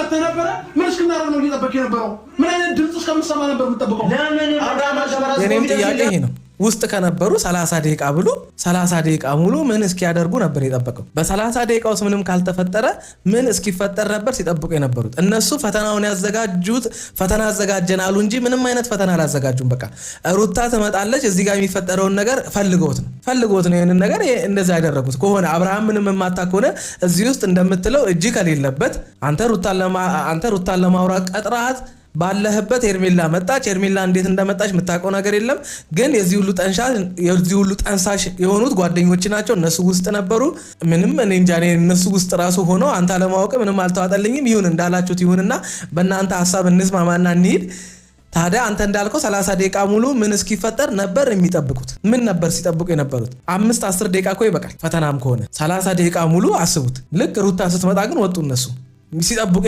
መተነበረ ምን እስከናረግ ነው እየጠበቀ የነበረው? ምን አይነት ድምጽ እስከምሰማ ነበር የምትጠብቀው? የኔም ጥያቄ ይሄ ነው። ውስጥ ከነበሩ 30 ደቂቃ ብሎ 30 ደቂቃ ሙሉ ምን እስኪያደርጉ ነበር የጠበቀው? በ30 ደቂቃ ውስጥ ምንም ካልተፈጠረ ምን እስኪፈጠር ነበር ሲጠብቁ የነበሩት? እነሱ ፈተናውን ያዘጋጁት ፈተና አዘጋጀን አሉ እንጂ ምንም አይነት ፈተና አላዘጋጁም። በቃ ሩታ ትመጣለች እዚህ ጋር የሚፈጠረውን ነገር ፈልገውት ነው ይሄንን ነገር እንደዛ ያደረጉት ከሆነ አብርሃም ምንም የማታ ከሆነ እዚህ ውስጥ እንደምትለው እጅ ከሌለበት አንተ ሩታን ለማውራት ቀጥራት ባለህበት ሄርሜላ መጣች። ሄርሜላ እንዴት እንደመጣች የምታውቀው ነገር የለም። ግን የዚህ ሁሉ ጠንሳሽ የሆኑት ጓደኞች ናቸው። እነሱ ውስጥ ነበሩ። ምንም እኔ እንጃ እነሱ ውስጥ ራሱ ሆነው አንተ አለማወቅ ምንም አልተዋጠልኝም። ይሁን እንዳላችሁት ይሁንና በእናንተ ሐሳብ እንስማማና እንሂድ። ታዲያ አንተ እንዳልከው 30 ደቂቃ ሙሉ ምን እስኪፈጠር ነበር የሚጠብቁት? ምን ነበር ሲጠብቁ የነበሩት? 5-10 ደቂቃ እኮ ይበቃል። ፈተናም ከሆነ 30 ደቂቃ ሙሉ አስቡት። ልክ ሩታ ስትመጣ ግን ወጡ እነሱ ሲጠብቁ